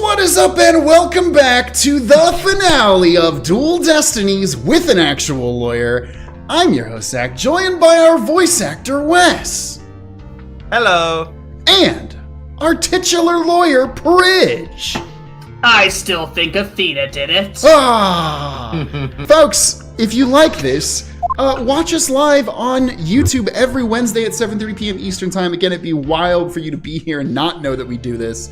What is up, and welcome back to the finale of Dual Destinies with an actual lawyer. I'm your host, Zach, joined by our voice actor, Wes. Hello. And our titular lawyer, Pridge. I still think Athena did it. Folks, if you like this, watch us live on YouTube every Wednesday at 7:30 p.m. Eastern Time. Again, it'd be wild for you to be here and not know that we do this.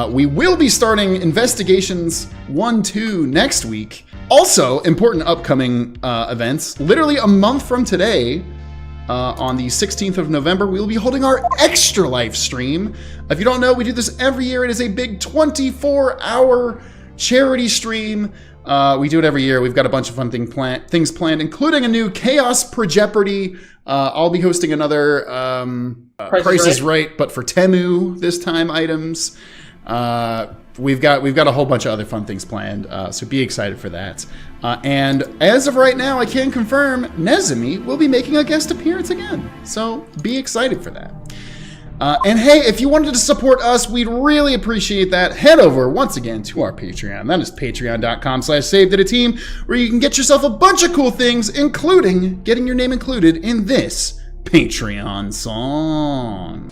We will be starting Investigations 1-2 next week. Also, important upcoming events. Literally a month from today, on the 16th of November, we will be holding our Extra Life stream. If you don't know, we do this every year. It is a big 24-hour charity stream. We do it every year. We've got a bunch of fun things planned, including a new Chaos per Jeopardy. I'll be hosting another Price is Right, but for Temu this time items. We've got a whole bunch of other fun things planned, so be excited for that. And as of right now, I can confirm Nezumi will be making a guest appearance again, so be excited for that. And hey, if you wanted to support us, we'd really appreciate that. Head over once again to our Patreon. That is patreon.com/SaveDataTeam, where you can get yourself a bunch of cool things, including getting your name included in this Patreon song.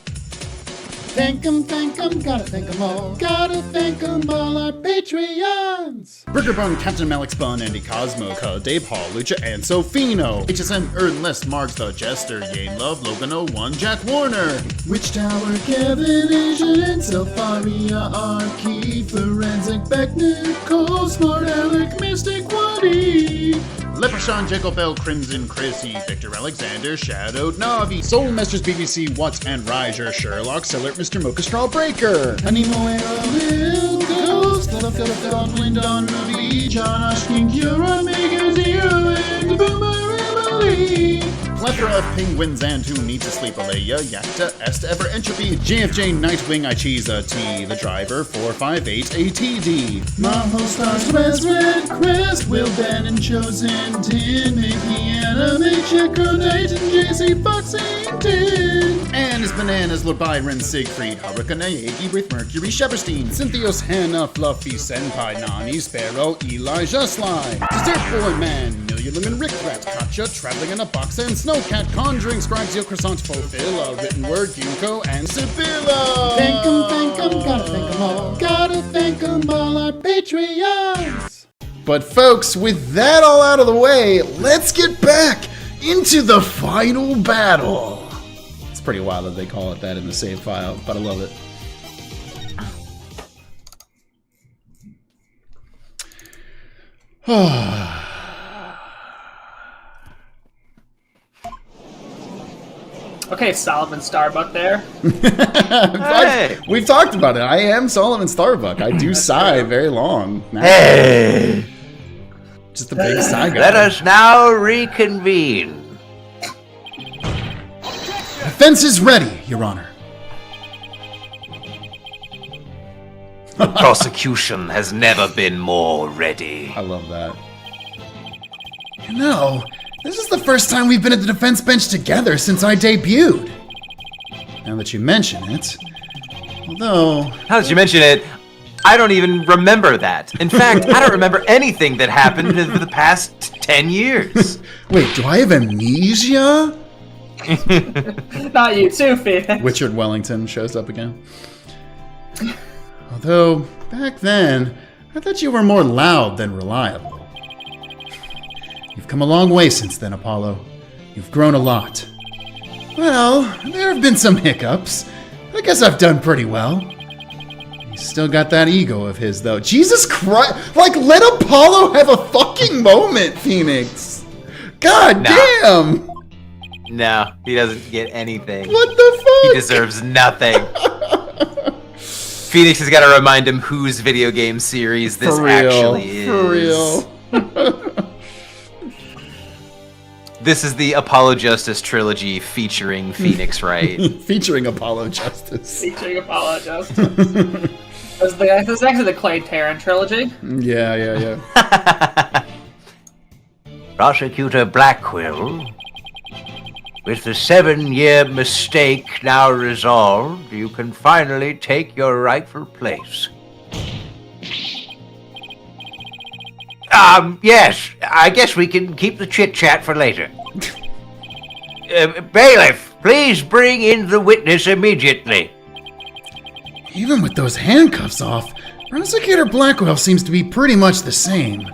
Thank 'em, gotta thank 'em all. Gotta thank 'em all, our Patreons. Burgerbun, Captain Malik Bun, Andy Cosmo, Dave Hall, Lucha, and Sofino. HSM, Ernest, Marks, The Jester, Yane Love, Logan 01, Jack Warner. Witch Tower, Kevin, Asian, and Selfaria, Arky, Forensic, Beckner, Cole, Smart, Alec, Mystic, Woody. Leprechaun, Jacob Bell, Crimson, Chrissy, Victor Alexander, Shadowed Navi, Soul Masters, BBC, Watts, and Riser, Sherlock, Sillert, Mr. Mocha Straw Breaker, Animo, Lil Ghost, Love, Goblin, Don, Ruby, John, Ashkin, Kira, Mega Zero, and Boomer Emily. Plethora of penguins and who need to sleep, Alea, Yakta, Est, Ever Entropy, JFJ, Nightwing, Ichiza, T, The Driver, 458, ATD. Maho Stars, Wes, Red, Crest, Will, Ben, and Chosen, Tin, Mickey, Anime, Checker, Dayton, JC, Fox, 18. And his bananas, Lord Byron, Siegfried, Hurricane, Iggy, with Mercury, Sheberstein, Cynthios, Hannah, Fluffy, Senpai, Nani, Sparrow, Elijah, Sly, Dessert Boy Man, Million Lemon, Rick Rat, Katja, Traveling in a Box, and Snowcat, Conjuring, Scribes, Yo Croissant, Fulfilla, Written Word, Ginkgo, and Sibylla. Thank 'em, gotta thank 'em all. Gotta thank 'em all, our Patreons. But folks, with that all out of the way, let's get back into the final battle. It's pretty wild that they call it that in the save file, but I love it. Okay, Solomon Starbuck there. Hey. We've talked about it. I am Solomon Starbuck. I do sigh very long. Hey! Just a big sigh guy. Let us now reconvene. Defense is ready, Your Honor. The prosecution has never been more ready. I love that. You know, this is the first time we've been at the defense bench together since I debuted. Now that you mention it, although... Now that you mention it, I don't even remember that. In fact, I don't remember anything that happened over the past 10 years. Wait, do I have amnesia? Not you too, Phoenix. Richard Wellington shows up again. Although, back then, I thought you were more loud than reliable. You've come a long way since then, Apollo. You've grown a lot. Well, there have been some hiccups. I guess I've done pretty well. He's still got that ego of his, though. Jesus Christ! Like, let Apollo have a fucking moment, Phoenix! God damn! No, he doesn't get anything. What the fuck? He deserves nothing. Phoenix has got to remind him whose video game series this actually is. For real. This is the Apollo Justice trilogy featuring Phoenix Wright. Featuring Apollo Justice. Featuring Apollo Justice. This is actually the Clay Tarrant trilogy. Yeah. Prosecutor Blackwell, with the 7-year mistake now resolved, you can finally take your rightful place. Yes, I guess we can keep the chit-chat for later. Bailiff, please bring in the witness immediately. Even with those handcuffs off, Prosecutor Blackwell seems to be pretty much the same.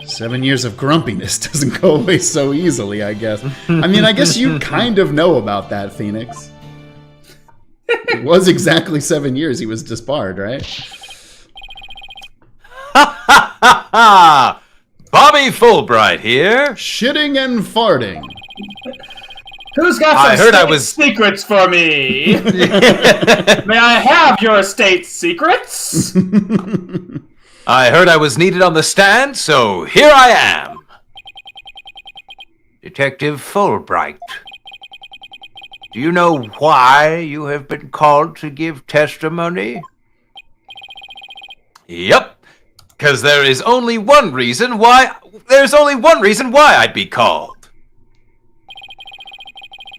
7 years of grumpiness doesn't go away so easily, I guess. I mean, I guess you kind of know about that, Phoenix. It was exactly 7 years he was disbarred, right? Bobby Fulbright here. Shitting and farting. Who's got I some heard I state was- secrets for me? May I have your state secrets? I heard I was needed on the stand, so here I am. Detective Fulbright, do you know why you have been called to give testimony? Yep, because there's only one reason why I'd be called.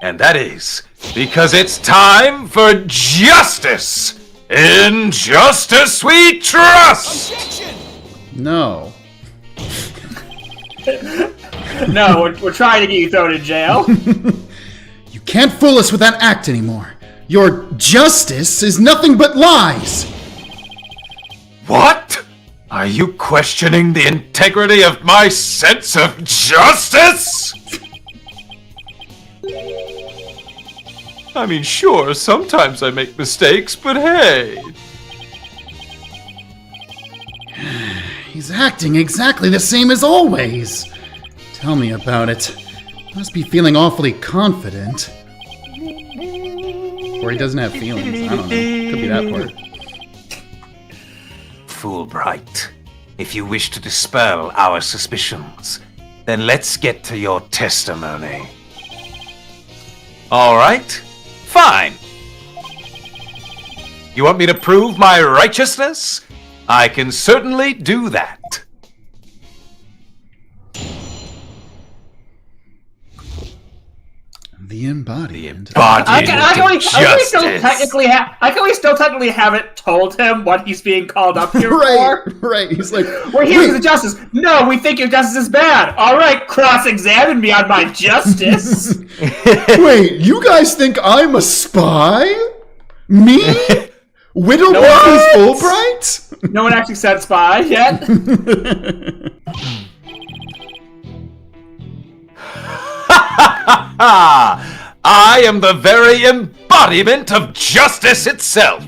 And that is because it's time for justice. In justice we trust. No. No, we're trying to get you thrown in jail. You can't fool us with that act anymore. Your justice is nothing but lies. What? Are you questioning the integrity of my sense of justice? I mean, sure, sometimes I make mistakes, but hey. He's acting exactly the same as always. Tell me about it. Must be feeling awfully confident. Or he doesn't have feelings. I don't know. Could be that part. Fulbright, if you wish to dispel our suspicions, then let's get to your testimony. All right, fine. You want me to prove my righteousness? I can certainly do that. The embodiment. I can we still technically haven't told him what he's being called up here Right, for. right. He's like, We're here for the justice. No, we think your justice is bad. All right, cross-examine me on my justice. wait, you guys think I'm a spy? Me? Widowmaker Fulbright? No one actually said spy yet. I am the very embodiment of justice itself.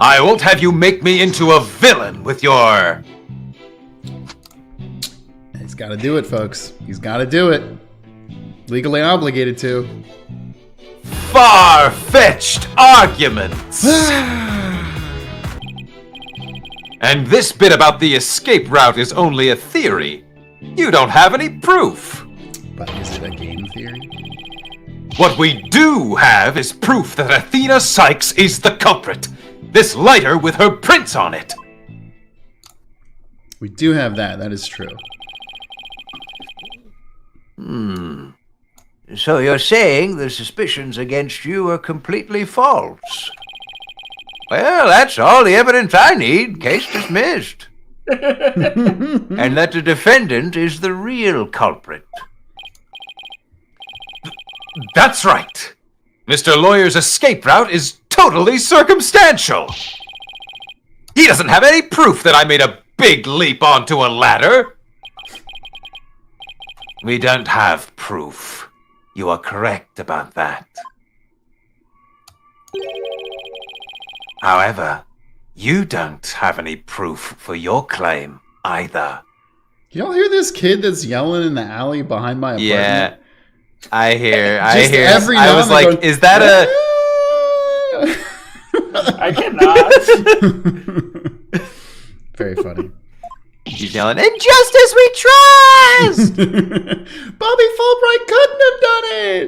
I won't have you make me into a villain with your... He's got to do it, folks. He's got to do it. Legally obligated to. far-fetched arguments. And this bit about the escape route is only a theory. You don't have any proof. But is it a game theory? What we do have is proof that Athena Sykes is the culprit. This lighter with her prints on it. We do have that. That is true. So you're saying the suspicions against you are completely false? Well, that's all the evidence I need. Case dismissed. And that the defendant is the real culprit. That's right. Mr. Lawyer's escape route is totally circumstantial. He doesn't have any proof that I made a big leap onto a ladder. We don't have proof. You are correct about that. However, you don't have any proof for your claim either. Y'all hear this kid that's yelling in the alley behind my apartment? Yeah, I hear. Just every now I was and then like, going, is that a... I cannot. Very funny. He's yelling, "Injustice we trust!" Bobby Fulbright couldn't have done it!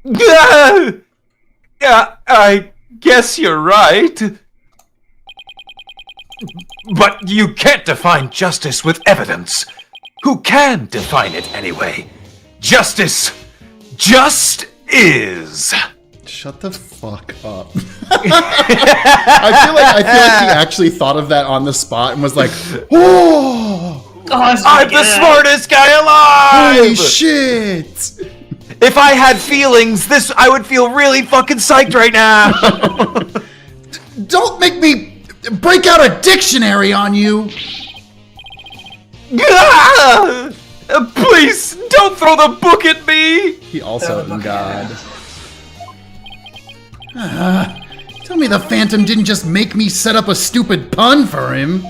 Yeah. Yeah, I guess you're right. But you can't define justice with evidence. Who can define it anyway? Justice just is. shut the fuck up. I feel like he actually thought of that on the spot and was like, oh! I'm the smartest guy alive! Holy shit! If I had feelings, I would feel really fucking psyched right now. Don't make me break out a dictionary on you! Please, don't throw the book at me! He also in God. Tell me the Phantom didn't just make me set up a stupid pun for him.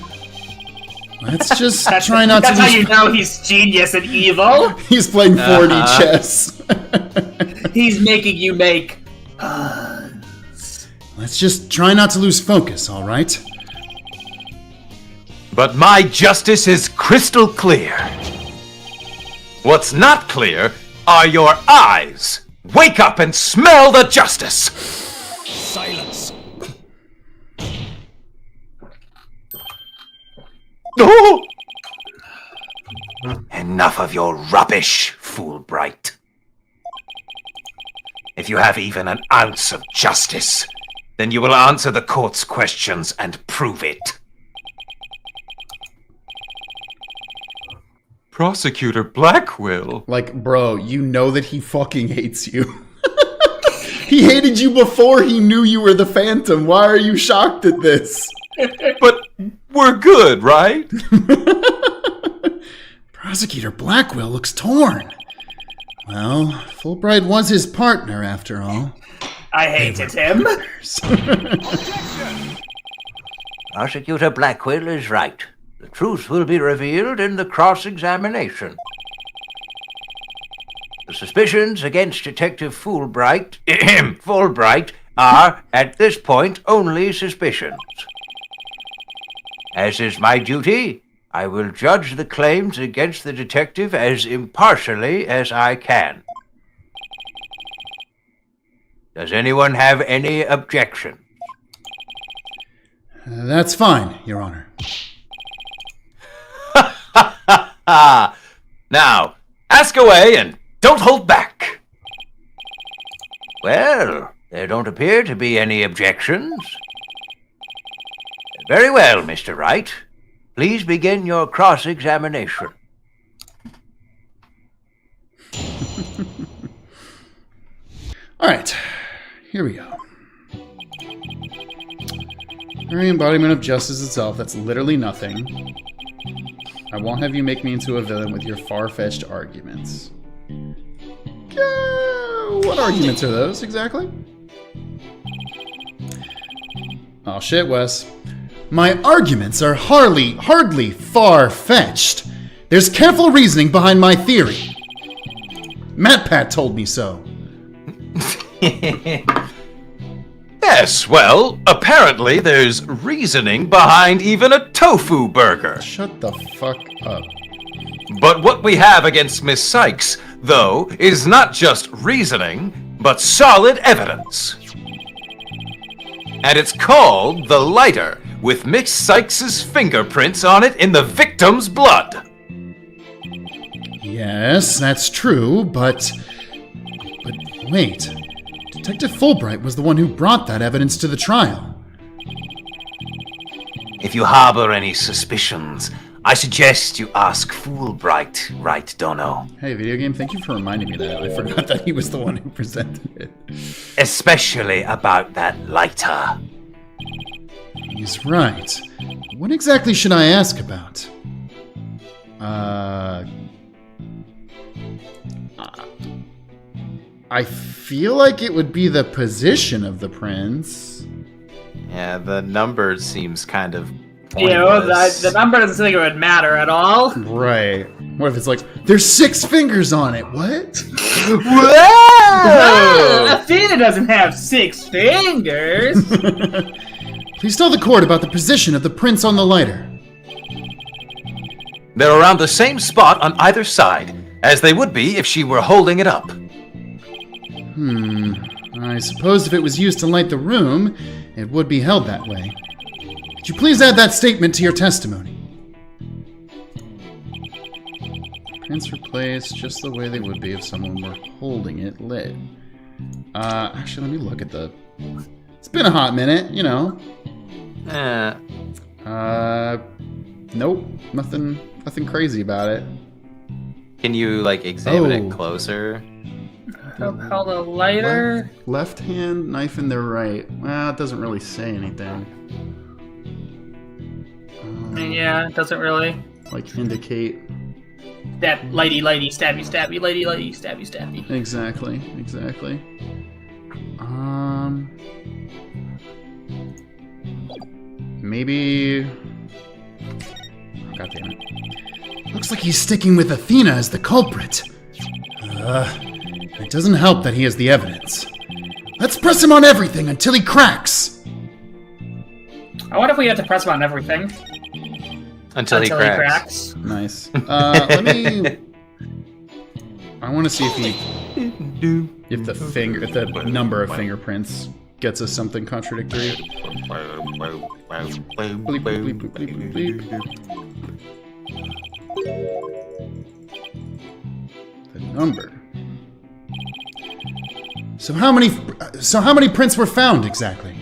Let's just try not to That's how you know he's genius and evil. He's playing 4D chess. He's making you make puns. Let's just try not to lose focus, all right? But my justice is crystal clear. What's not clear are your eyes. Wake up and smell the justice. Silence. Oh! Enough of your rubbish, Fulbright. If you have even an ounce of justice, then you will answer the court's questions and prove it. Prosecutor Blackwell. Like, bro, you know that he fucking hates you. He hated you before he knew you were the Phantom. Why are you shocked at this? But we're good, right? Prosecutor Blackwell looks torn. Well, Fulbright was his partner, after all. I hated him. Prosecutor Blackwell is right. The truth will be revealed in the cross-examination. The suspicions against Detective Fulbright are, at this point, only suspicions. As is my duty, I will judge the claims against the detective as impartially as I can. Does anyone have any objection? That's fine, Your Honor. Now, ask away and don't hold back. Well, there don't appear to be any objections. Very well, Mr. Wright. Please begin your cross-examination. All right, here we go. Very embodiment of justice itself. That's literally nothing. I won't have you make me into a villain with your far-fetched arguments. What arguments are those, exactly? Oh shit, Wes. My arguments are hardly far-fetched. There's careful reasoning behind my theory. MatPat told me so. Yes, well, apparently there's reasoning behind even a tofu burger. Shut the fuck up. But what we have against Miss Sykes, though, is not just reasoning, but solid evidence. And it's called the lighter, with Miss Sykes' fingerprints on it in the victim's blood. Yes, that's true, but wait. Detective Fulbright was the one who brought that evidence to the trial. If you harbor any suspicions, I suggest you ask Fulbright, right, Dono? Hey, video game, thank you for reminding me that. I forgot that he was the one who presented it. Especially about that lighter. He's right. What exactly should I ask about? I feel like it would be the position of the prince. Yeah, the number seems kind of You know, pointless. the number doesn't seem like it would matter at all. Right. What if it's like, there's 6 fingers on it? What? Ah, Athena doesn't have 6 fingers. Please tell the court about the position of the prince on the lighter. They're around the same spot on either side, as they would be if she were holding it up. I suppose if it was used to light the room, it would be held that way. Could you please add that statement to your testimony? Prints were placed just the way they would be if someone were holding it lit. Actually, let me look at the... It's been a hot minute, you know. Nope. Nothing crazy about it. Can you, like, examine Oh. it closer? Held a lighter. Left hand, knife in the right. Well, it doesn't really say anything. Yeah, it doesn't really. Like, indicate... That lady, stabby, stabby, lady, stabby, stabby. Exactly. Maybe... God damn it. Looks like he's sticking with Athena as the culprit. It doesn't help that he has the evidence. Let's press him on everything until he cracks. I wonder if we have to press him on everything. Until he cracks. Nice. Let me... I want to see if the number of fingerprints gets us something contradictory. Bleep, bleep, bleep, bleep, bleep, bleep. The number. So how many prints were found exactly?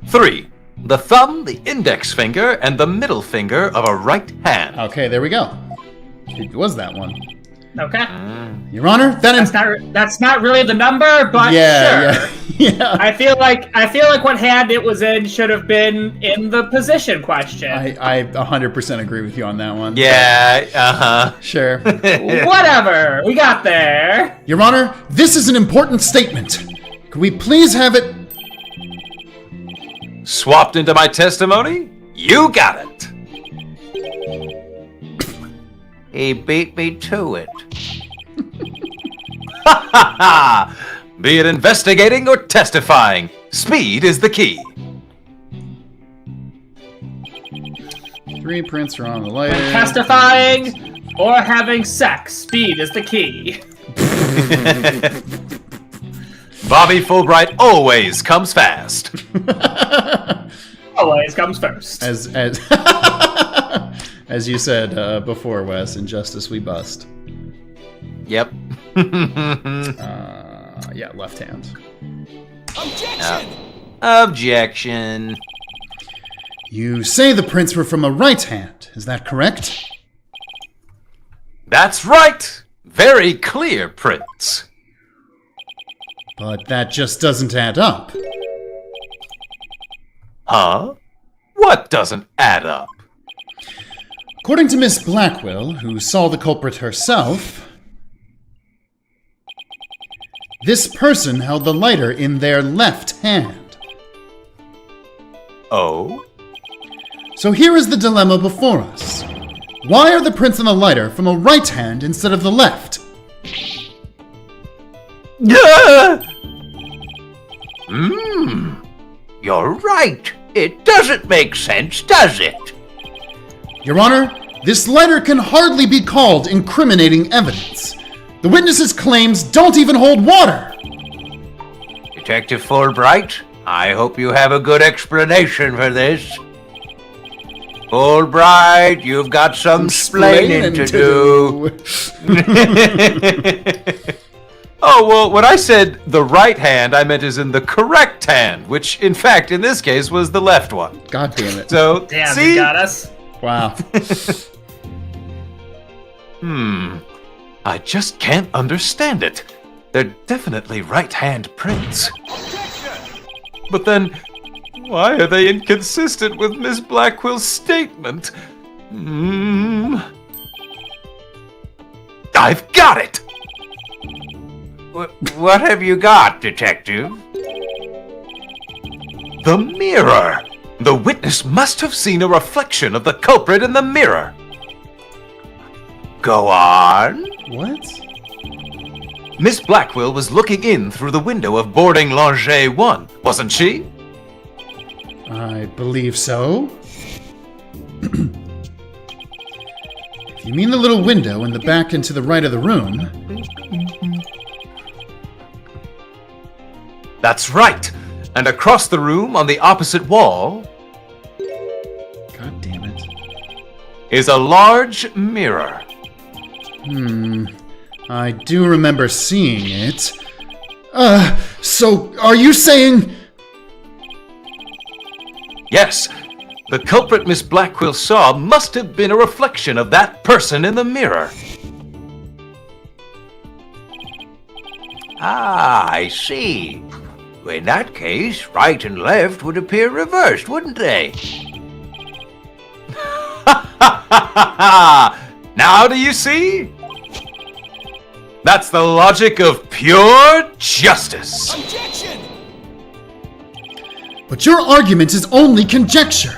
3. The thumb, the index finger, and the middle finger of a right hand. Okay, there we go. It was that one. Okay. Your Honor, That's not really the number, but sure. Yeah. I feel like what hand it was in should have been in the position question. I 100% agree with you on that one. Yeah, Sure. Whatever. We got there. Your Honor, this is an important statement. Could we please have it... Swapped into my testimony? You got it. He beat me to it. Ha ha ha! Be it investigating or testifying, speed is the key. 3 prints are on the lighter. Testifying or having sex. Speed is the key. Bobby Fulbright always comes fast. Always comes first. As you said before, Wes, in Justice We Bust. Yep. Yeah, left hand. Objection! Objection. You say the prints were from a right hand, is that correct? That's right. Very clear prints. But that just doesn't add up. Huh? What doesn't add up? According to Miss Blackwell, who saw the culprit herself, this person held the lighter in their left hand. Oh? So here is the dilemma before us. Why are the prints on the lighter from a right hand instead of the left? You're right. It doesn't make sense, does it? Your Honor, this lighter can hardly be called incriminating evidence. The witness's claims don't even hold water. Detective Fulbright, I hope you have a good explanation for this. Fulbright, you've got some splaining to do. Oh, well, when I said the right hand, I meant as in the correct hand, which, in fact, in this case, was the left one. God damn it. So, Damn, see? you got us. Wow. I just can't understand it. They're definitely right-hand prints. But then, why are they inconsistent with Miss Blackwell's statement? I've got it! What have you got, Detective? The mirror! The witness must have seen a reflection of the culprit in the mirror. Go on. What? Miss Blackwell was looking in through the window of boarding Lounge 1, wasn't she? I believe so. If you mean the little window in the back and to the right of the room... That's right! And across the room on the opposite wall God damn it. is a large mirror. I do remember seeing it. So are you saying... Yes, the culprit Miss Blackquill saw must have been a reflection of that person in the mirror. Ah, I see. In that case, right and left would appear reversed, wouldn't they? Now do you see? That's the logic of pure justice. Objection! But your argument is only conjecture.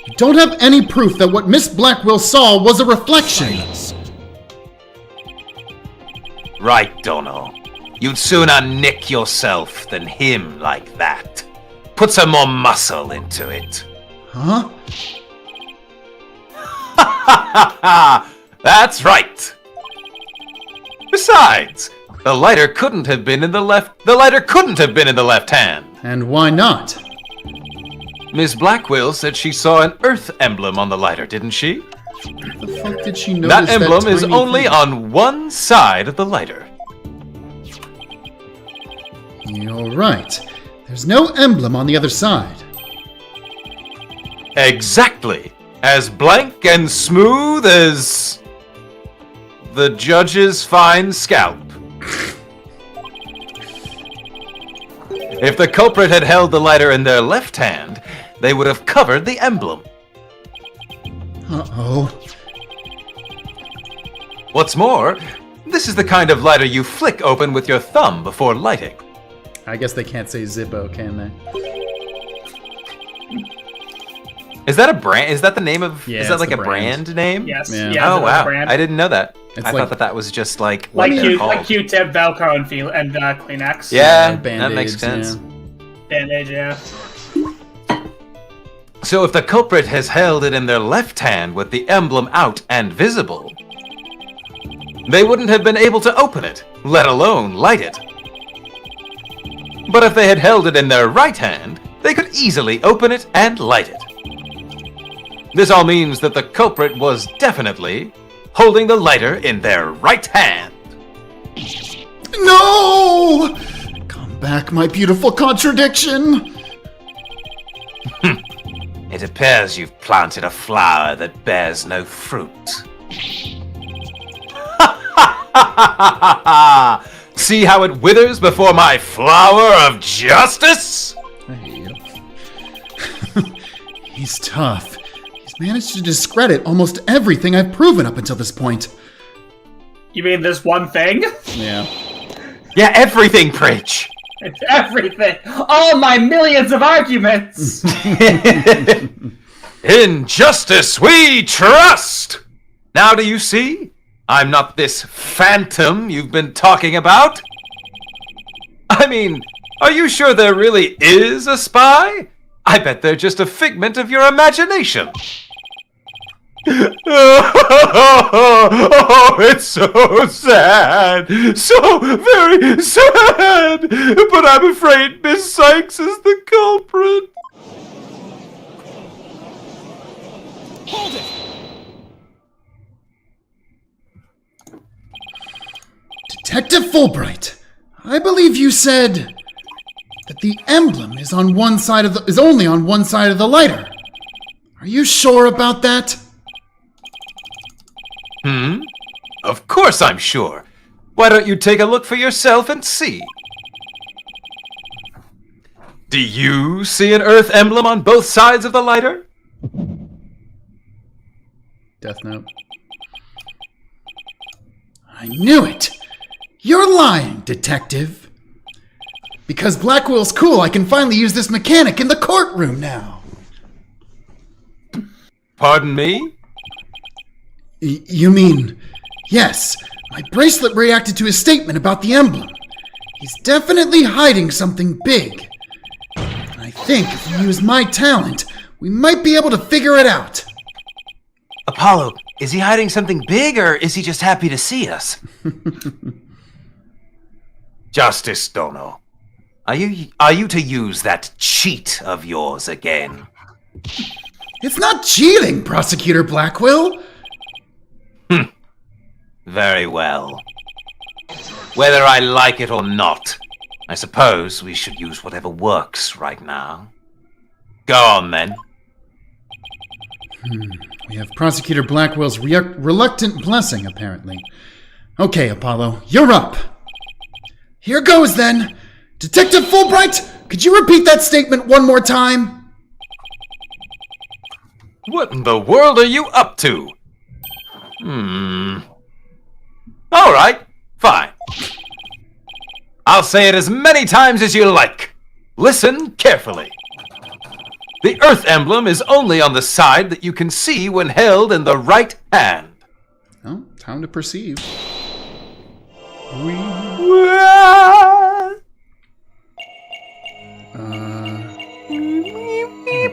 You don't have any proof that what Miss Blackquill saw was a reflection. Right, Dono. You'd sooner nick yourself than him like that. Put some more muscle into it. Huh? That's right. Besides, the lighter couldn't have been in the left. The lighter couldn't have been in the left hand. And why not? Miss Blackquill said she saw an Earth emblem on the lighter, didn't she? What the fuck did she notice That emblem is tiny only thing? on one side of the lighter. You're right. There's no emblem on the other side. Exactly. As blank and smooth as the judge's fine scalp. If the culprit had held the lighter in their left hand, they would have covered the emblem. Uh-oh. What's more, this is the kind of lighter you flick open with your thumb before lighting. I guess they can't say Zippo, can they? Is that a brand? Is that the name of? Yeah, is that it's like the a brand. brand name? Yes. Yeah. Yeah. Oh wow! Brand. I didn't know that. It's I like- thought that was just like what Like they're called. Q-tip, Velcro, and Kleenex. Yeah, Band-Aids, that makes sense. yeah. Band-Aid, yeah. So if the culprit has held it in their left hand with the emblem out and visible, they wouldn't have been able to open it, let alone light it. But if they had held it in their right hand, they could easily open it and light it. This all means that the culprit was definitely holding the lighter in their right hand. No! Come back, my beautiful contradiction! It appears you've planted a flower that bears no fruit. See how it withers before my flower of justice? I hate him. He's tough. He's managed to discredit almost everything I've proven up until this point. You mean this one thing? Yeah. Yeah, everything, Preach. It's everything. All my millions of arguments. In justice we trust! Now do you see? I'm not this phantom you've been talking about. I mean, are you sure there really is a spy? I bet they're just a figment of your imagination. Oh, it's so sad. So very sad. But I'm afraid Miss Sykes is the culprit. Hold it! Detective Fulbright, I believe you said that the emblem is on one side of the is only on one side of the lighter. Are you sure about that? Of course I'm sure. Why don't you take a look for yourself and see? Do you see an Earth emblem on both sides of the lighter? Death Note. I knew it! You're lying, detective! Because Blackwell's cool, I can finally use this mechanic in the courtroom now! Pardon me? You mean... Yes, my bracelet reacted to his statement about the emblem. He's definitely hiding something big. And I think if we use my talent, we might be able to figure it out. Apollo, is he hiding something big or is he just happy to see us? Justice Dono. Are you to use that cheat of yours again? It's not cheating, Prosecutor Blackwell! Very well. whether I like it or not. I suppose we should use whatever works right now. Go on, then. We have Prosecutor Blackwell's reluctant blessing, apparently. Okay, Apollo, you're up. Here goes, then. Detective Fulbright, could you repeat that statement one more time? What in the world are you up to? All right, fine. I'll say it as many times as you like. Listen carefully. The Earth emblem is only on the side that you can see when held in the right hand. Oh, time to perceive.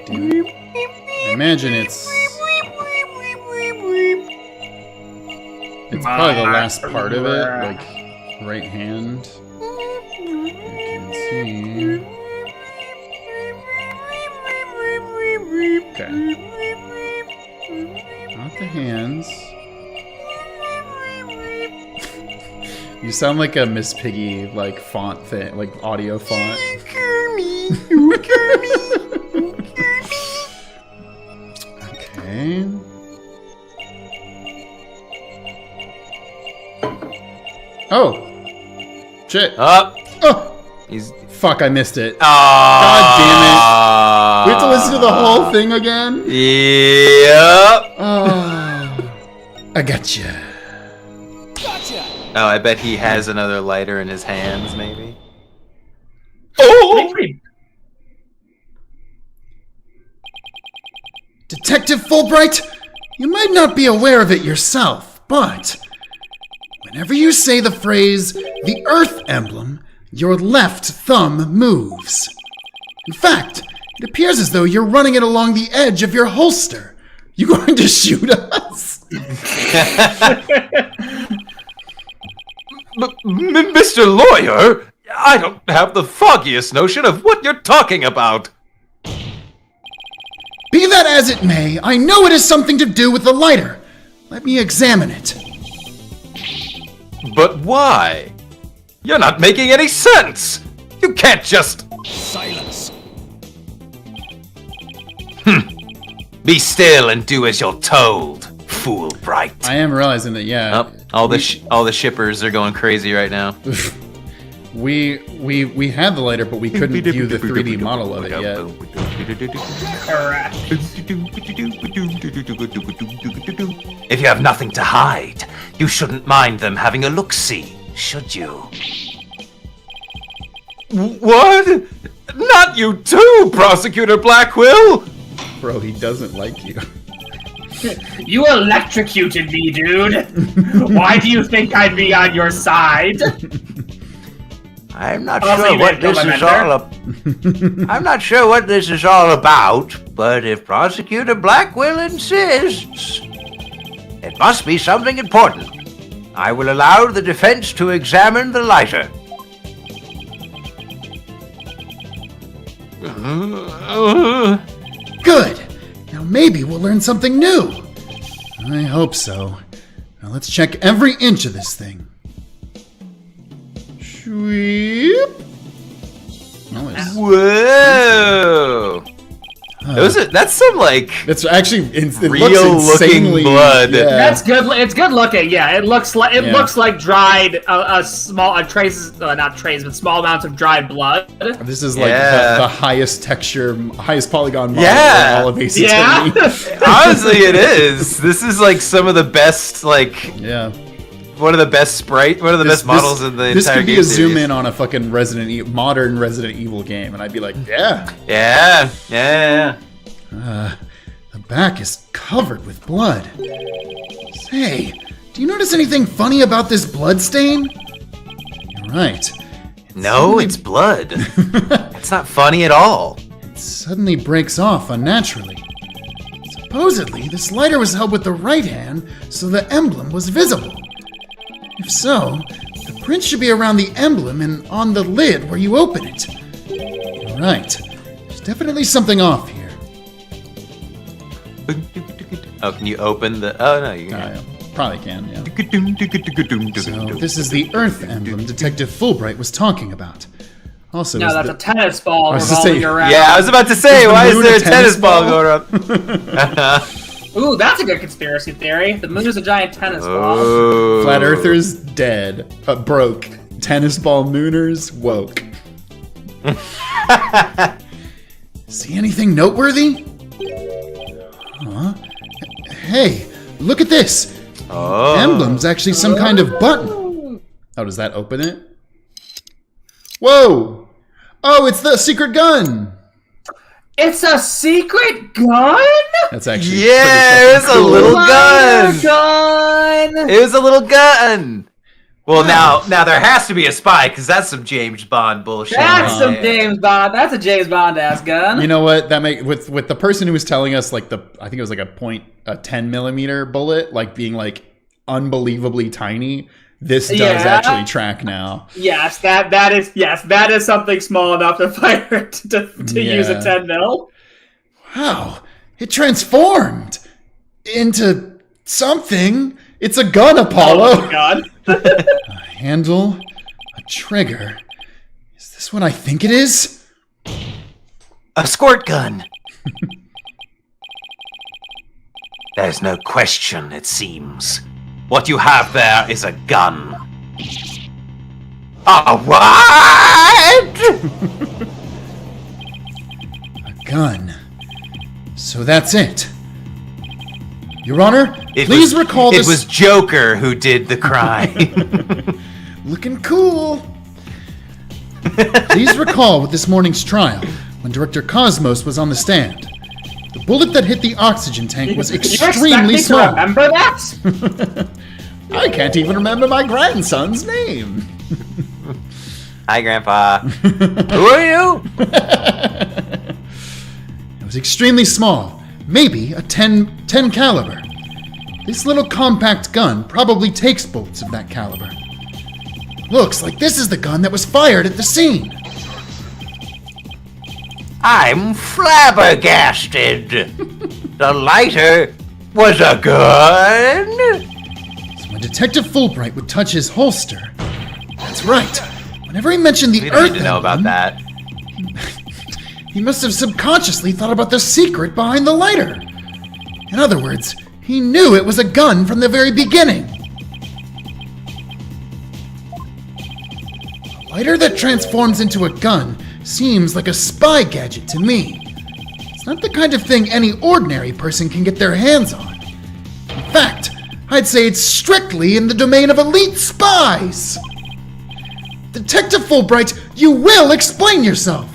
I imagine it's probably the last part of it, like right hand. You can see. Okay. Not the hands. You sound like a Miss Piggy, like font thing, like audio font. Okay. Oh. Shit. Up. Oh. He's. Fuck, I missed it. God damn it. We have to listen to the whole thing again? Yep. Oh. I gotcha. Gotcha! Oh, I bet he has another lighter in his hands, maybe. Oh! Detective Fulbright, you might not be aware of it yourself, but whenever you say the phrase, the Earth emblem, your left thumb moves. In fact, it appears as though you're running it along the edge of your holster. You going to shoot us? Mr. Lawyer, I don't have the foggiest notion of what you're talking about. Be that as it may, I know it has something to do with the lighter. Let me examine it. But why? You're not making any sense. You can't just... Silence! Be still and do as you're told, Fulbright. I am realizing that, yeah. Oh, all the shippers are going crazy right now. We had the lighter, but we couldn't view the 3D model of it yet. Correct. If you have nothing to hide, you shouldn't mind them having a look-see, should you? What? Not you too, Prosecutor Blackwell! Bro, he doesn't like you. You electrocuted me, dude. Why do you think I'd be on your side? I'm not Also, sure you what didn't this kill is my I'm not sure what this is all about, but if Prosecutor Blackwell insists, it must be something important. I will allow the defense to examine the lighter. Good. Now maybe we'll learn something new. I hope so. Now let's check every inch of this thing. Sweep. Nice. Whoa! That's some, like, It's actually it real looks looking insanely, blood. Yeah. That's good. It's good looking. Yeah, it looks like looks like dried not traces, but small amounts of dried blood. This is like Yeah. the highest texture, highest polygon model Yeah. in all of ACT. Yeah. Honestly, it is. This is like some of the best, like, Yeah. one of the best best models in the entire game. This could be a zoom series. in on a fucking modern Resident Evil game, and I'd be like, yeah. Yeah. The back is covered with blood. Say, do you notice anything funny about this blood stain? You're right. No, it's blood. It's not funny at all. It suddenly breaks off unnaturally. Supposedly, this lighter was held with the right hand, so the emblem was visible. If so, the print should be around the emblem and on the lid where you open it. You're right. There's definitely something off here. Oh, can you open the... Oh, no, you Uh, can... probably can, yeah. So, this is the Earth emblem Detective Fulbright was talking about. Also, No, that's a tennis ball was gonna say, revolving around. Yeah, I was about to say, the why is moon there a a tennis tennis ball ball? going around? Ooh, that's a good conspiracy theory. The moon is a giant tennis ball. Oh. Flat Earthers dead. Broke. Tennis ball mooners woke. See anything noteworthy? Huh? Hey, look at this. Oh. Emblem's actually some kind of button. Oh, does that open it? Whoa! Oh, it's the secret gun. It's a secret gun? That's actually Yeah, it was a little gun. Gun! It was a little gun. Well, now there has to be a spy because that's some James Bond bullshit. That's some Yeah. James Bond. That's a James Bond ass gun. You know what? That make with the person who was telling us like I think it was like a 10 millimeter bullet, like being like unbelievably tiny. This does Yeah. actually track now. Yes, that is something small enough to fire to use a Yeah. 10 mil. Wow, it transformed into something. It's a gun, Apollo. Oh my god. A handle, a trigger. Is this what I think it is? A squirt gun. There's no question, it seems. What you have there is a gun. A what? A gun. So that's it. Your Honor, please recall this. It was Joker who did the crime. Looking cool. Please recall with this morning's trial, when Director Cosmos was on the stand. The bullet that hit the oxygen tank was You extremely expect me to small. remember that? I can't even remember my grandson's name. Hi, Grandpa. Who are you? It was extremely small, maybe a 10 caliber. This little compact gun probably takes bullets of that caliber. Looks like this is the gun that was fired at the scene. I'm flabbergasted. The lighter was a gun? So when Detective Fulbright would touch his holster, that's right. Whenever he mentioned the We don't Earth need to know about emblem, that. he must have subconsciously thought about the secret behind the lighter. In other words, he knew it was a gun from the very beginning. A lighter that transforms into a gun seems like a spy gadget to me. It's not the kind of thing any ordinary person can get their hands on. In fact, I'd say it's strictly in the domain of elite spies. Detective Fulbright, you will explain yourself.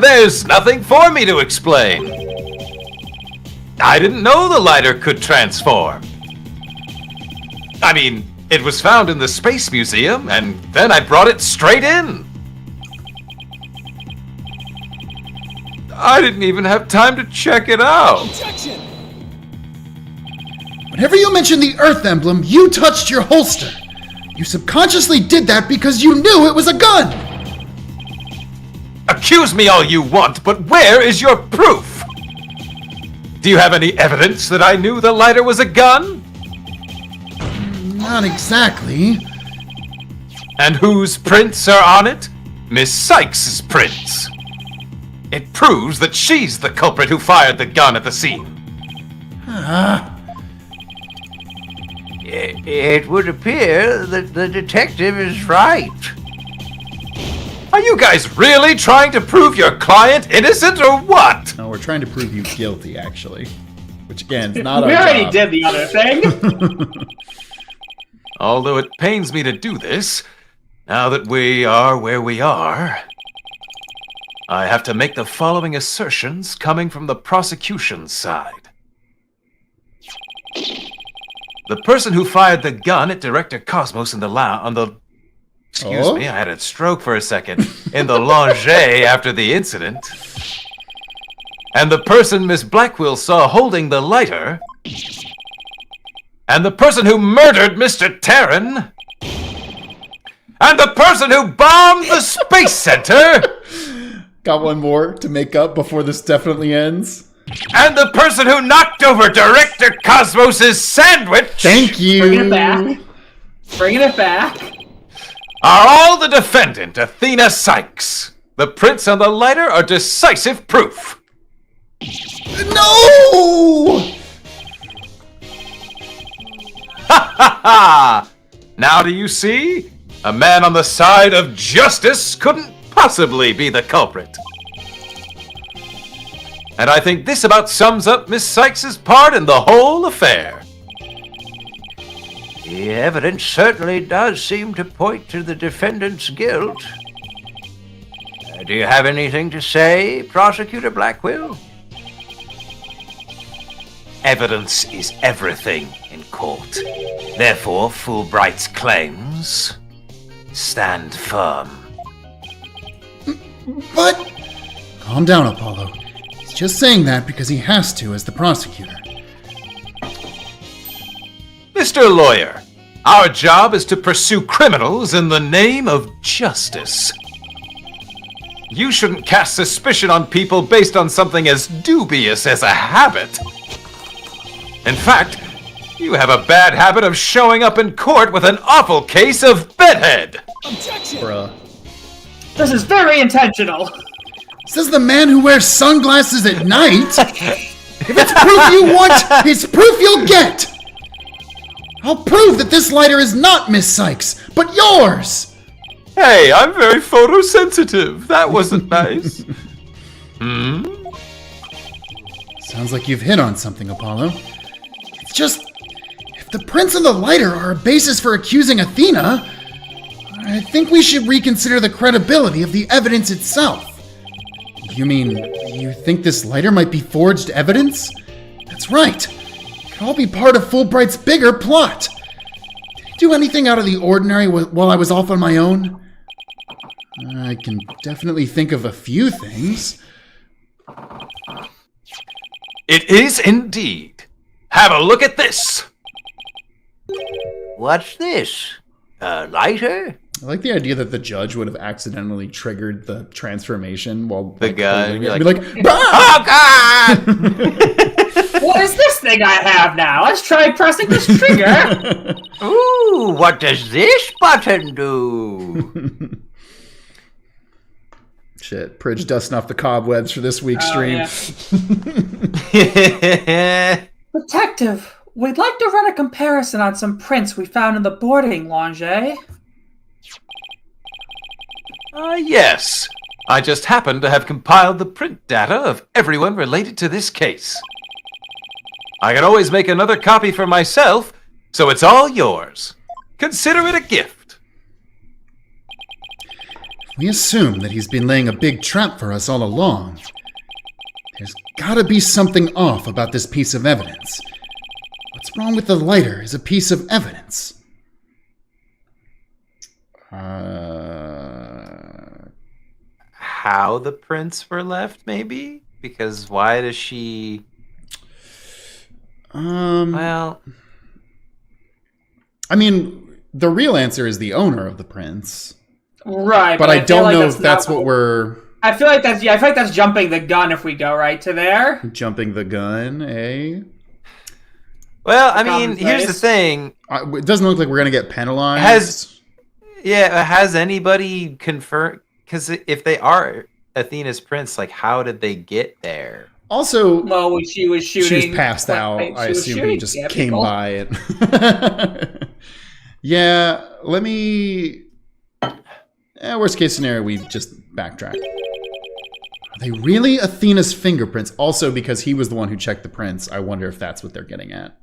There's nothing for me to explain. I didn't know the lighter could transform. I mean, it was found in the Space Museum, and then I brought it straight in. I didn't even have time to check it out. Objection! Whenever you mention the Earth emblem, you touched your holster. You subconsciously did that because you knew it was a gun. Accuse me all you want, but where is your proof? Do you have any evidence that I knew the lighter was a gun? Not exactly. And whose prints are on it? Miss Sykes' prints. It proves that she's the culprit who fired the gun at the scene. It would appear that the detective is right. Are you guys really trying to prove your client innocent or what? No, we're trying to prove you guilty, actually. Which, again, is not We our already job. did the other thing. Although it pains me to do this, now that we are where we are, I have to make the following assertions coming from the prosecution's side. The person who fired the gun at Director Cosmos in the Excuse Oh? me, I had a stroke for a second. In the lounge after the incident. And the person Miss Blackwell saw holding the lighter. And the person who murdered Mr. Terran. And the person who bombed the Space Center. Got one more to make up before this definitely ends. And the person who knocked over Director Cosmos' sandwich Thank you. Bringing it back. Bringing it back. are all the defendant, Athena Sykes. The prints on the lighter are decisive proof. No! Ha ha ha! Now do you see? A man on the side of justice couldn't possibly be the culprit. And I think this about sums up Miss Sykes' part in the whole affair. The evidence certainly does seem to point to the defendant's guilt. Do you have anything to say, Prosecutor Blackwell? Evidence is everything in court. Therefore, Fulbright's claims stand firm. But... Calm down, Apollo. He's just saying that because he has to as the prosecutor. Mr. Lawyer, our job is to pursue criminals in the name of justice. You shouldn't cast suspicion on people based on something as dubious as a habit. In fact, you have a bad habit of showing up in court with an awful case of bedhead. Objection! Bruh. This is very intentional. Says the man who wears sunglasses at night. If it's proof you want, it's proof you'll get. I'll prove that this lighter is not Miss Sykes, but yours. Hey, I'm very photosensitive. That wasn't nice. Sounds like you've hit on something, Apollo. It's just, if the prints on the lighter are a basis for accusing Athena, I think we should reconsider the credibility of the evidence itself. You mean, you think this lighter might be forged evidence? That's right. It could all be part of Fulbright's bigger plot. Did he do anything out of the ordinary while I was off on my own? I can definitely think of a few things. It is indeed. Have a look at this. What's this? A lighter? I like the idea that the judge would have accidentally triggered the transformation while The gun, holding it. you're I'd be like, "Ah!" Oh, God! What is this thing I have now? Let's try pressing this trigger. Ooh, what does this button do? Shit, Pridge dusting off the cobwebs for this week's stream. Yeah. Detective, we'd like to run a comparison on some prints we found in the boarding lounge. Yes. I just happen to have compiled the print data of everyone related to this case. I can always make another copy for myself, so it's all yours. Consider it a gift. We assume that he's been laying a big trap for us all along. There's gotta be something off about this piece of evidence. What's wrong with the lighter is a piece of evidence. How the prints were left, maybe? Because why does she... Well... I mean, the real answer is the owner of the prints. Right, But I feel don't like know if that's not- what we're I feel like that's jumping the gun if we go right to there. jumping the gun, eh? Well, I mean, Common here's the place. thing. It doesn't look like we're gonna get penalized. Has anybody confirmed? Because if they are Athena's prints, like, how did they get there? Also, Well, when she was shooting, she was passed out. she I was assume shooting he just at came people. by it. Yeah, let me... worst case scenario, we just backtrack. Are they really Athena's fingerprints? Also, because he was the one who checked the prints, I wonder if that's what they're getting at.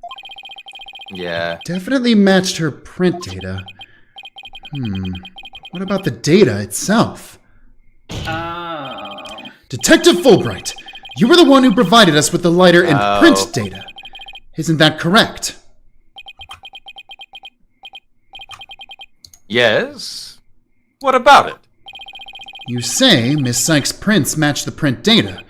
Yeah. Definitely matched her print data. What about the data itself? Oh. Detective Fulbright, you were the one who provided us with the lighter and Oh. print data. Isn't that correct? Yes? What about it? You say Miss Sykes' prints match the print data.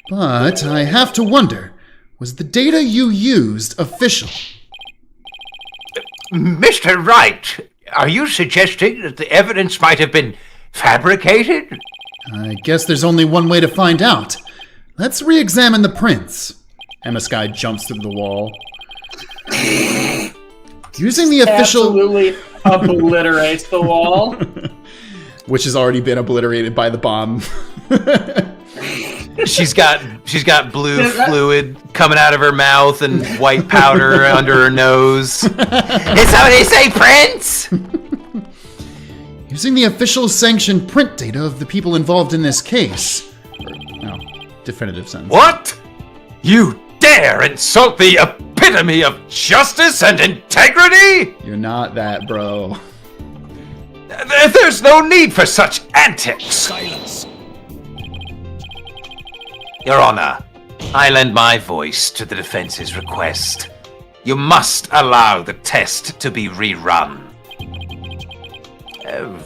But I have to wonder, was the data you used official? Mr. Wright, are you suggesting that the evidence might have been fabricated? I guess there's only one way to find out. Let's re-examine the prints. Emma Sky jumps through the wall. Using the official... Absolutely obliterates the wall. Which has already been obliterated by the bomb. She's got blue fluid coming out of her mouth and white powder under her nose. Did somebody say Prince? Using the official sanctioned print data of the people involved in this case. No, definitive sentence. What? You dare insult the epitome of justice and integrity? You're not that, bro. There's no need for such antics. Silence. Your Honor, I lend my voice to the defense's request. You must allow the test to be rerun.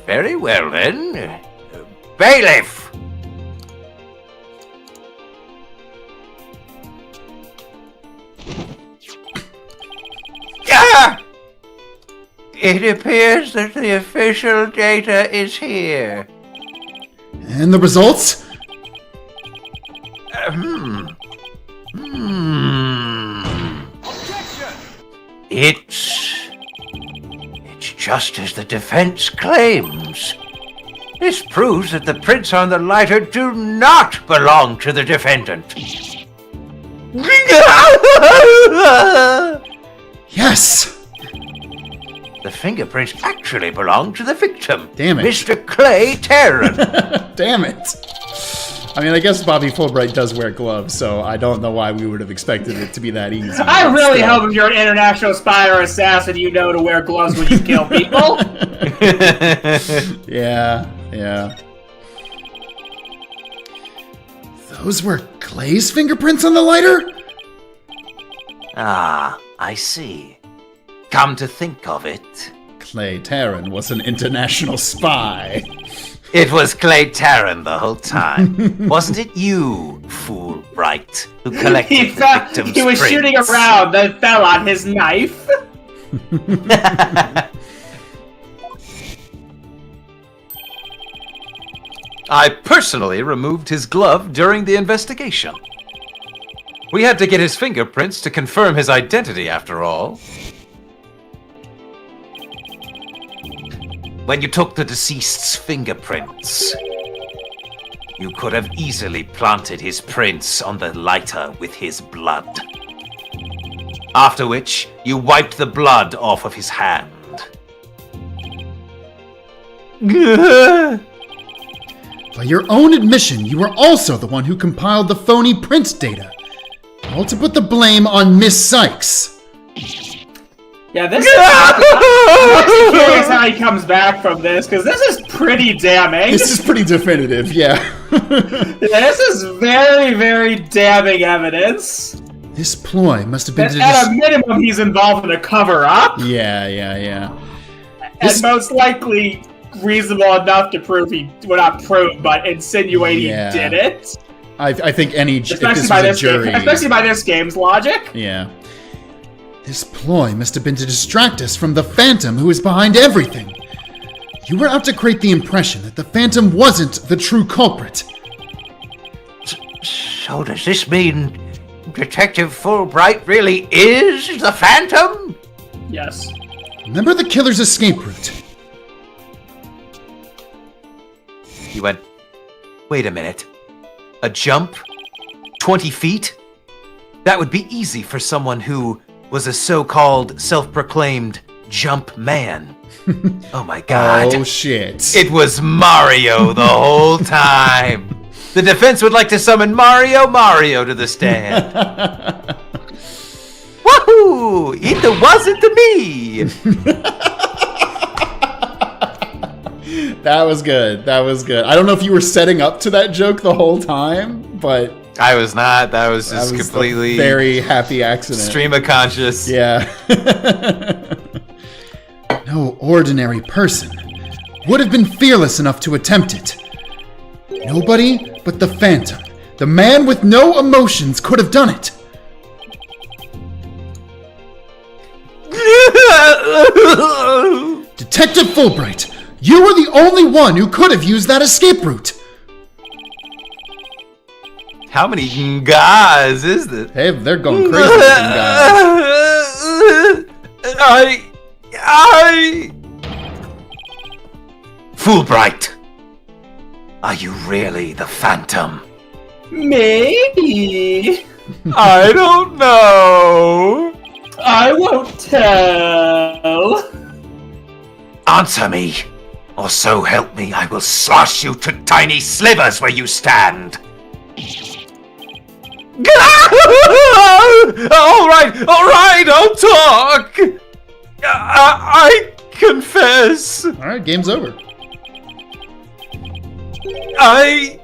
Very well then. Bailiff! Ah! It appears that the official data is here. And the results? It's just as the defense claims. This proves that the prints on the lighter do not belong to the defendant. Yes! The fingerprints actually belong to the victim. Damn it. Mr. Clay Terran. Damn it. I mean, I guess Bobby Fulbright does wear gloves, so I don't know why we would have expected it to be that easy. I really hope if you're an international spy or assassin, you know to wear gloves when you kill people. Yeah. Those were Clay's fingerprints on the lighter? Ah, I see. Come to think of it. Clay Terran was an international spy. It was Clay Terran the whole time. Wasn't it you, fool Wright, who collected He victims' was prints? shooting around, then fell on his knife. I personally removed his glove during the investigation. We had to get his fingerprints to confirm his identity, after all. When you took the deceased's fingerprints, you could have easily planted his prints on the lighter with his blood. After which, you wiped the blood off of his hand. By your own admission, you were also the one who compiled the phony print data. All to put the blame on Miss Sykes. Yeah, this is... I'm curious how he comes back from this, because this is pretty damning. This is pretty definitive, yeah. This is very, very damning evidence. This ploy must have been... At a minimum, he's involved in a cover-up. Yeah. And most likely reasonable enough to prove he... Well, not prove, but insinuate he did it. I think any... Especially by this game's logic. Yeah. This ploy must have been to distract us from the Phantom who is behind everything. You were out to create the impression that the Phantom wasn't the true culprit. So does this mean Detective Fulbright really is the Phantom? Yes. Remember the killer's escape route? He went, wait a minute. A jump? 20 feet? That would be easy for someone who was a so-called self-proclaimed jump man. Oh my god. Oh shit. It was Mario the whole time. The defense would like to summon Mario to the stand. Woohoo! It wasn't me! That was good. I don't know if you were setting up to that joke the whole time, but... I was not. That was just completely... a very happy accident. Stream of conscious. Yeah. No ordinary person would have been fearless enough to attempt it. Nobody but the Phantom, the man with no emotions, could have done it. Detective Fulbright, you were the only one who could have used that escape route. How many guys is this? Hey, they're going crazy with them guys. Fulbright, are you really the Phantom? Maybe. I don't know. I won't tell. Answer me, or so help me, I will slash you to tiny slivers where you stand. All right, I'll talk. I confess. All right, game's over. I'm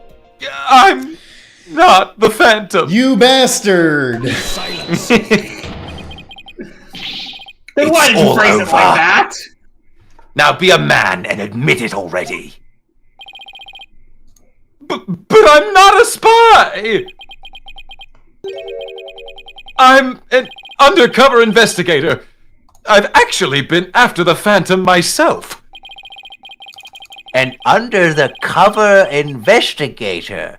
not the Phantom. You bastard! Silence. Then why did you all phrase it over. like that? Now be a man and admit it already. But I'm not a spy. I'm an undercover investigator. I've actually been after the Phantom myself. An under-the-cover investigator.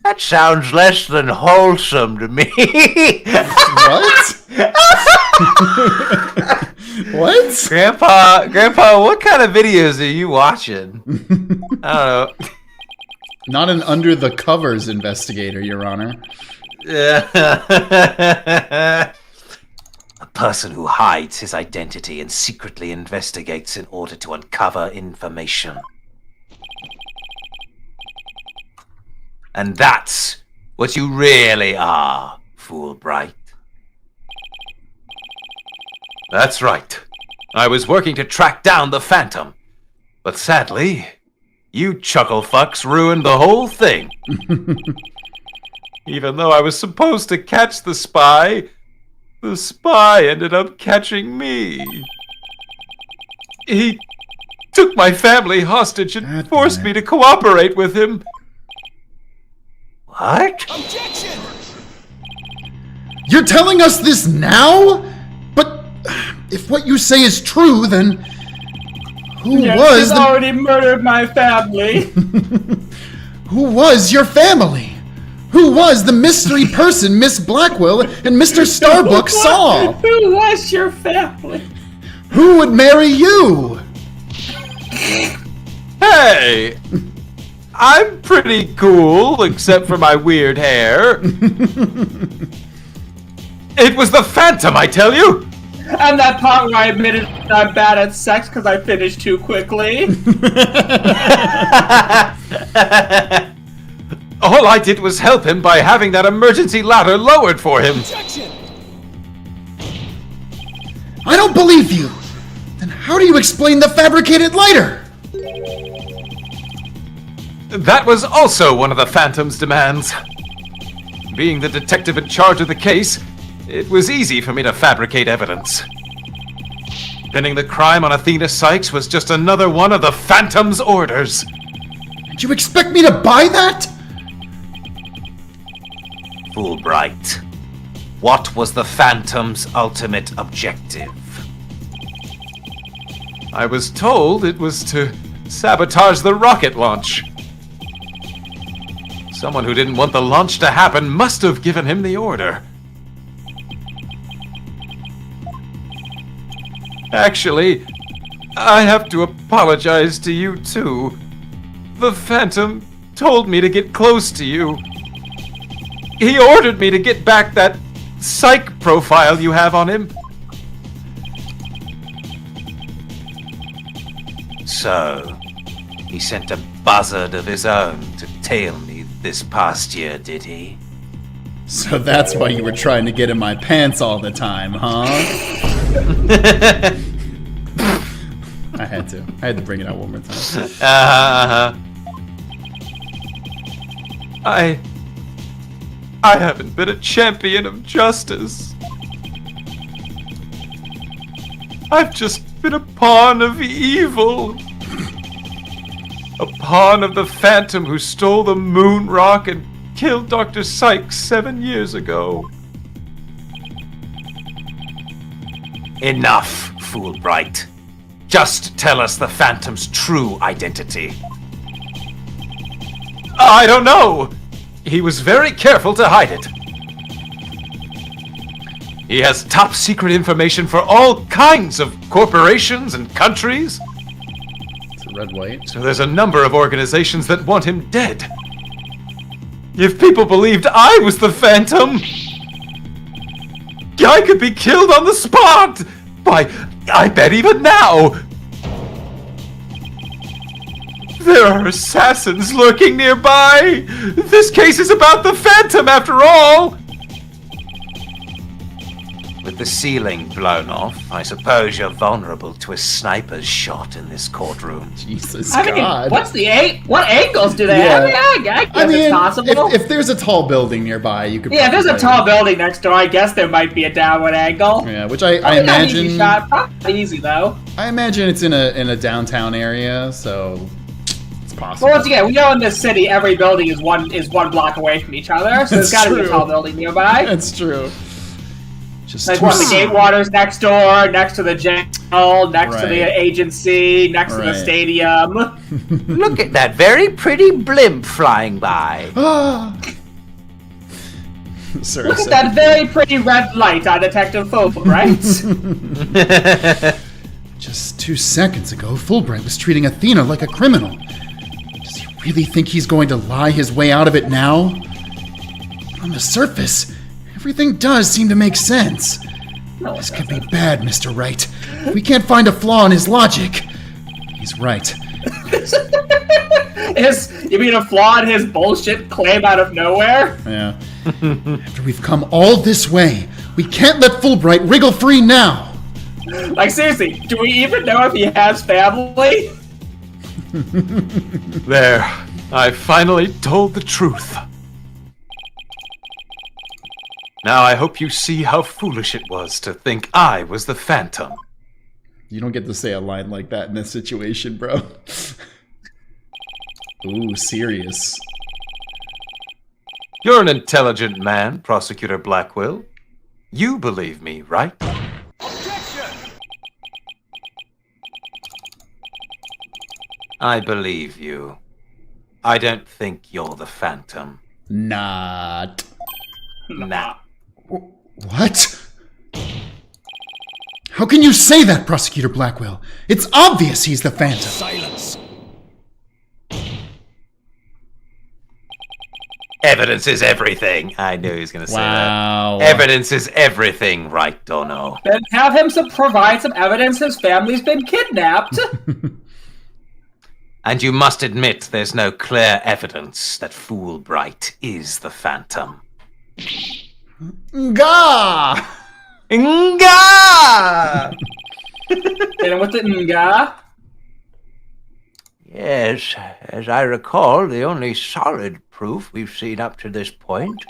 That sounds less than wholesome to me. What? What? Grandpa, what kind of videos are you watching? I don't know. Not an under the covers investigator, Your Honor. A person who hides his identity and secretly investigates in order to uncover information. And that's what you really are, Fulbright. That's right. I was working to track down the Phantom. But sadly, you chuckle fucks ruined the whole thing. Even though I was supposed to catch the spy ended up catching me. He took my family hostage and forced me to cooperate with him. What? Objection! You're telling us this now? But if what you say is true, then who was She's already murdered my family. who was your family? Who was the mystery person Miss Blackwell and Mr. Starbuck saw? Who was your family? Who would marry you? Hey! I'm pretty cool, except for my weird hair. It was the Phantom, I tell you! And that part where I admitted I'm bad at sex because I finished too quickly. All I did was help him by having that emergency ladder lowered for him. Objection! I don't believe you. Then how do you explain the fabricated lighter? That was also one of the Phantom's demands. Being the detective in charge of the case, it was easy for me to fabricate evidence. Pinning the crime on Athena Sykes was just another one of the Phantom's orders. And you expect me to buy that? Fulbright, what was the Phantom's ultimate objective? I was told it was to sabotage the rocket launch. Someone who didn't want the launch to happen must have given him the order. Actually, I have to apologize to you too. The Phantom told me to get close to you. He ordered me to get back that psych profile you have on him. So, he sent a buzzard of his own to tail me this past year, did he? So that's why you were trying to get in my pants all the time, huh? I had to bring it out one more time. I haven't been a champion of justice. I've just been a pawn of evil. A pawn of the Phantom who stole the moon rock and killed Dr. Sykes 7 years ago. Enough, Fulbright. Just tell us the Phantom's true identity. I don't know. he was very careful to hide it. He has top secret information for all kinds of corporations and countries. It's a red white. So there's a number of organizations that want him dead. If people believed I was the Phantom, I could be killed on the spot! Why, I bet even now! There are assassins lurking nearby! This case is about the Phantom, after all! With the ceiling blown off, I suppose you're vulnerable to a sniper's shot in this courtroom. Jesus I mean, God. what angles do they have? Yeah, I guess it's possible. If there's a tall building nearby, you could. Yeah, if there's a probably- tall building next door, I guess there might be a downward angle. Yeah, which I Probably not an easy imagine. shot. Probably easy though. I imagine it's in a downtown area, so it's possible. Well, once again, we know in this city every building is one block away from each other, so there's That's got to be a true. tall building nearby. That's true. Just Like too what, the s- Gatewaters next door, next to the jail, next to the Right. agency, next to the Right. stadium. Look at that very pretty blimp flying by. Ah. Sir, Look at that very pretty red light on Detective Fulbright. Just 2 seconds ago, Fulbright was treating Athena like a criminal. Does he really think he's going to lie his way out of it now? On the surface, everything does seem to make sense. No, This could be bad, Mr. Wright. We can't find a flaw in his logic. He's right. you mean a flaw in his bullshit claim out of nowhere? Yeah. After we've come all this way, we can't let Fulbright wriggle free now. Like, seriously, do we even know if he has family? There, I finally told the truth. Now I hope you see how foolish it was to think I was the Phantom. You don't get to say a line like that in this situation, bro. Ooh, serious. You're an intelligent man, Prosecutor Blackwell. You believe me, right? I believe you. I don't think you're the Phantom. Not. Nah. What? How can you say that, Prosecutor Blackwell? It's obvious he's the Phantom. Silence. Evidence is everything. I knew he was going to say Wow. that. Evidence is everything, right, Dono? Then have him provide some evidence his family's been kidnapped. And you must admit there's no clear evidence that Fulbright is the Phantom. Gah! Nga! Hit him with the nga. Yes, as I recall, the only solid proof we've seen up to this point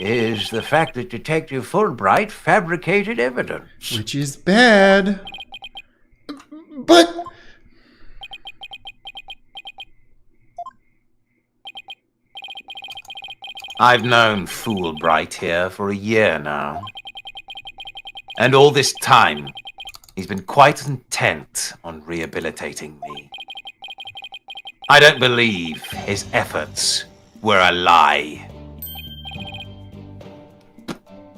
is the fact that Detective Fulbright fabricated evidence. Which is bad. But... I've known Fulbright here for a year now. And all this time, he's been quite intent on rehabilitating me. I don't believe his efforts were a lie.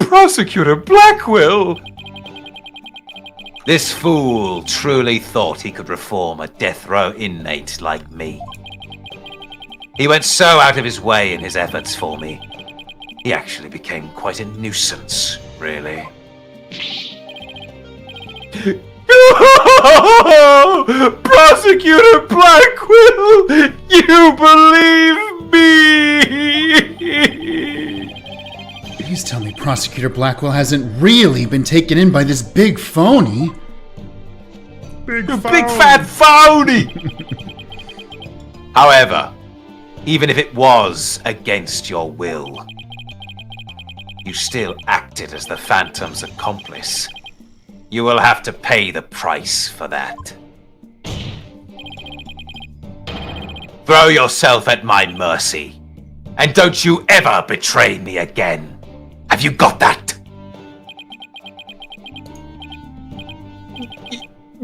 Prosecutor Blackwell! This fool truly thought he could reform a death row inmate like me. He went so out of his way in his efforts for me. He actually became quite a nuisance, really. Prosecutor Blackwell! You believe me! Please tell me Prosecutor Blackwell hasn't really been taken in by this big phony. Big fat phony! However, even if it was against your will, you still acted as the Phantom's accomplice. You will have to pay the price for that. Throw yourself at my mercy, and don't you ever betray me again. Have you got that?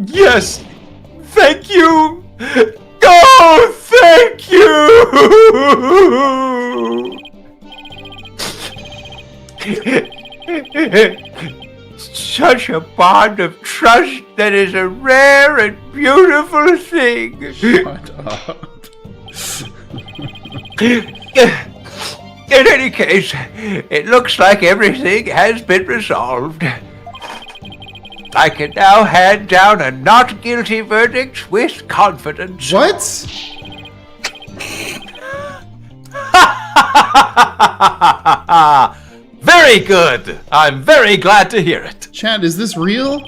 Yes! Thank you! Oh, thank you! Such a bond of trust that is a rare and beautiful thing. Shut up. In any case, it looks like everything has been resolved. I can now hand down a not guilty verdict with confidence. What? Very good. I'm very glad to hear it. Chad, is this real?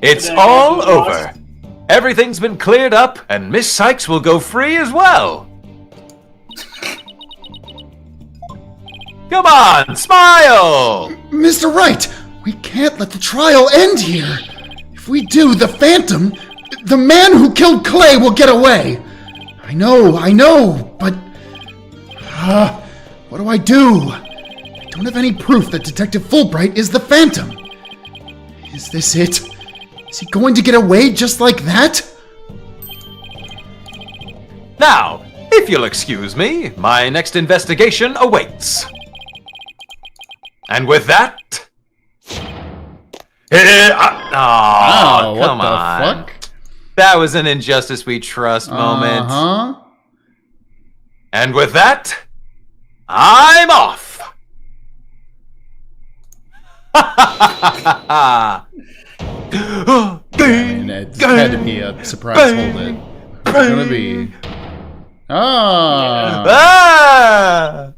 It's all over. Everything's been cleared up, and Miss Sykes will go free as well. Come on, smile! Mr. Wright, we can't let the trial end here. If we do, the Phantom, the man who killed Clay, will get away. I know, but... what do I do? I don't have any proof that Detective Fulbright is the Phantom. Is this it? Is he going to get away just like that? Now, if you'll excuse me, my next investigation awaits. And with that... What come the on. fuck? That was an Injustice We Trust moment. Uh-huh. And with that, I'm off. And it's had to be a surprise hold it. It's gonna be... Ah! Ah!